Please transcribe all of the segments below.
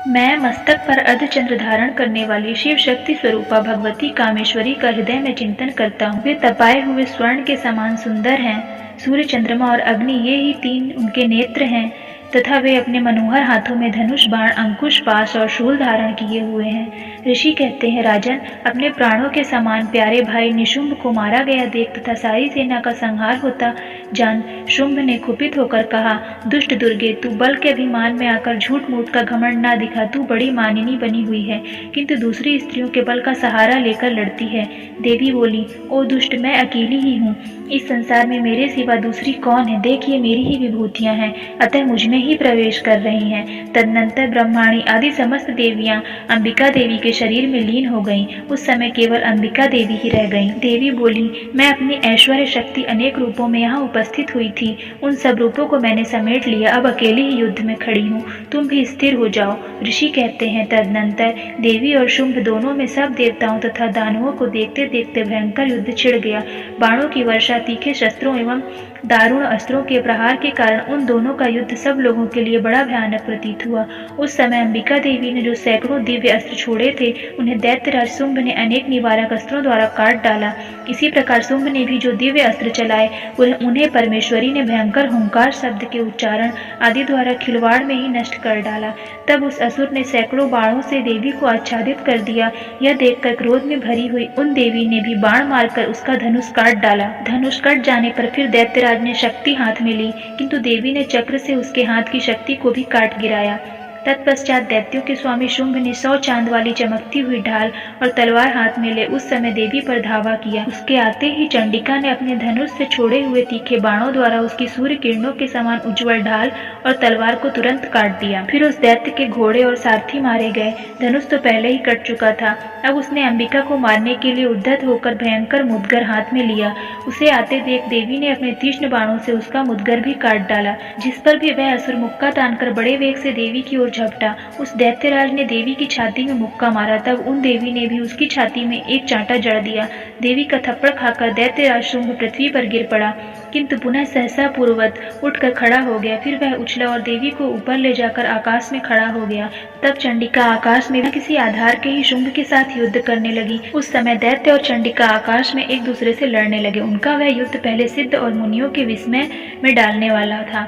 मैं मस्तक पर अर्धचंद्र धारण करने वाली शिव शक्ति स्वरूपा भगवती कामेश्वरी का हृदय में चिंतन करता हूँ। वे तपाए हुए स्वर्ण के समान सुंदर हैं। सूर्य, चंद्रमा और अग्नि ये ही तीन उनके नेत्र हैं तथा वे अपने मनोहर हाथों में धनुष, बाण, अंकुश, पाश और शूल धारण किए हुए हैं। ऋषि कहते हैं, राजन, अपने प्राणों के समान प्यारे भाई निशुंभ को मारा गया देख तथा सारी सेना का संहार होता जान शुंभ ने कुपित होकर कहा, दुष्ट दुर्गे, तू बल के अभिमान में आकर झूठ मूठ का घमंड ना दिखा। तू बड़ी मानिनी बनी हुई है, किंतु दूसरी स्त्रियों के बल का सहारा लेकर लड़ती है। देवी बोली, ओ दुष्ट, मैं अकेली ही हूँ। इस संसार में मेरे सिवा दूसरी कौन है? देखिए, मेरी ही विभूतियां हैं, अतः मुझमें ही प्रवेश कर रही हैं। तदनंतर ब्रह्माणी आदि समस्त देवियां अंबिका देवी के शरीर में लीन हो गईं। उस समय केवल अंबिका देवी ही रह गईं। देवी बोली, मैं अपनी ऐश्वर्य शक्ति अनेक रूपों में यहाँ उपस्थित हुई थी, उन सब रूपों को मैंने समेट लिया, अब अकेली ही युद्ध में खड़ी हूँ, तुम भी स्थिर हो जाओ। ऋषि कहते हैं, तदनंतर देवी और शुंभ दोनों में सब देवताओं तथा दानवों को देखते देखते भयंकर युद्ध छिड़ गया। बाणों की वर्षा, तीखे शस्त्रों एवं दारुण अस्त्रों के प्रहार के कारण उन दोनों का युद्ध सब लोगों के लिए बड़ा भयानक प्रतीत हुआ। उस समय अंबिका देवी ने जो सैकड़ों दिव्य अस्त्र छोड़े थे, उन्हें दैत्यराज शुंभ ने अनेक निवारक अस्त्रों द्वारा काट डाला। इसी प्रकार शुंभ ने भी जो दिव्य अस्त्र चलाए, उन्हें परमेश्वरी ने भयंकर हुंकार शब्द के उच्चारण आदि द्वारा खिलवाड़ में ही नष्ट कर डाला। तब उस असुर ने सैकड़ों बाणों से देवी को आच्छादित कर दिया। यह देखकर क्रोध में भरी हुई उन देवी ने भी बाण मारकर उसका धनुष काट डाला। धनुष कट जाने पर फिर दैत्यराज ने शक्ति हाथ में ली, किंतु देवी ने चक्र से उसके हाथ की शक्ति को भी काट गिराया। तत्पश्चात दैत्यों के स्वामी शुंभ ने 100 चांद वाली चमकती हुई ढाल और तलवार हाथ में ले उस समय देवी पर धावा किया। उसके आते ही चंडिका ने अपने धनुष से छोड़े हुए तीखे बाणों द्वारा उसकी सूर्य किरणों के समान उज्ज्वल ढाल और तलवार को तुरंत काट दिया। फिर उस दैत्य के घोड़े और सारथी मारे गए। धनुष तो पहले ही कट चुका था। अब उसने अंबिका को मारने के लिए उद्यत होकर भयंकर मुदगर हाथ में लिया। उसे आते देख देवी ने अपने तीक्ष्ण बाणों से उसका मुदगर भी काट डाला, जिस पर भी वह असुर मुक्का तानकर बड़े वेग से देवी की ओर झपटा। उस दैत्यराज ने देवी की छाती में मुक्का मारा, तब उन देवी ने भी उसकी छाती में एक चांटा जड़ दिया। देवी का थप्पड़ खाकर दैत्यराज शुंभ पृथ्वी पर गिर पड़ा, किंतु पुनः सहसा पूर्ववत उठकर खड़ा हो गया। फिर वह उछला और देवी को ऊपर ले जाकर आकाश में खड़ा हो गया। तब चंडिका आकाश में किसी आधार के ही शुंभ के साथ युद्ध करने लगी। उस समय दैत्य और चंडिका आकाश में एक दूसरे से लड़ने लगे। उनका वह युद्ध पहले सिद्ध और मुनियों के विस्मय में डालने वाला था।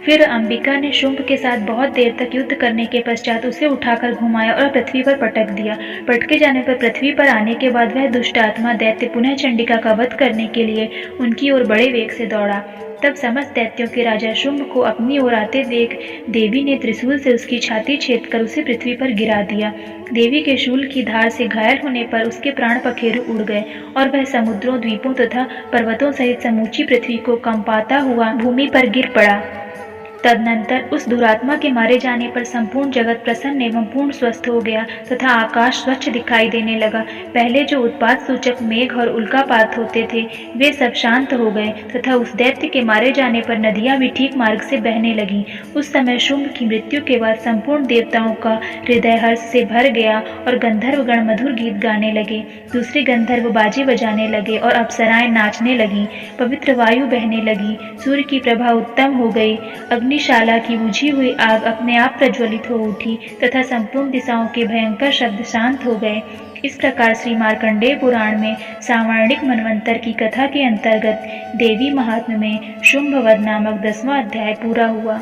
फिर अंबिका ने शुंभ के साथ बहुत देर तक युद्ध करने के पश्चात उसे उठाकर घुमाया और पृथ्वी पर पटक दिया। पटके जाने पर पृथ्वी पर आने के बाद वह दुष्ट आत्मा दैत्य पुनः चंडिका का वध करने के लिए उनकी ओर बड़े वेग से दौड़ा। तब समस्त दैत्यों के राजा शुंभ को अपनी ओर आते देख देवी ने त्रिशूल से उसकी छाती छेदकर उसे पृथ्वी पर गिरा दिया। देवी के शूल की धार से घायल होने पर उसके प्राण पखेरु उड़ गए और वह समुद्रों, द्वीपों तथा पर्वतों सहित समूची पृथ्वी को कंपाता हुआ भूमि पर गिर पड़ा। तदनंतर उस दुरात्मा के मारे जाने पर संपूर्ण जगत प्रसन्न एवं पूर्ण स्वस्थ हो गया तथा आकाश स्वच्छ दिखाई देने लगा। पहले जो उत्पात सूचक मेघ और उल्कापात होते थे, वे सब शांत हो गए तथा उस दैत्य के मारे जाने पर नदियां भी ठीक मार्ग से बहने लगीं। उस समय शुंभ की मृत्यु के बाद संपूर्ण देवताओं का हृदय हर्ष से भर गया और गंधर्वगण मधुर गीत गाने लगे। दूसरे गंधर्व बाजे बजाने लगे और अप्सराएं नाचने लगीं। पवित्र वायु बहने लगी। सूर्य की प्रभा उत्तम हो गई। अग्निशाला की बुझी हुई आग अपने आप प्रज्वलित हो उठी तथा संपूर्ण दिशाओं के भयंकर शब्द शांत हो गए। इस प्रकार श्री मार्कंडेय पुराण में सावर्णिक मनवंतर की कथा के अंतर्गत देवी महात्म्य में शुंभवध नामक 10वां अध्याय पूरा हुआ।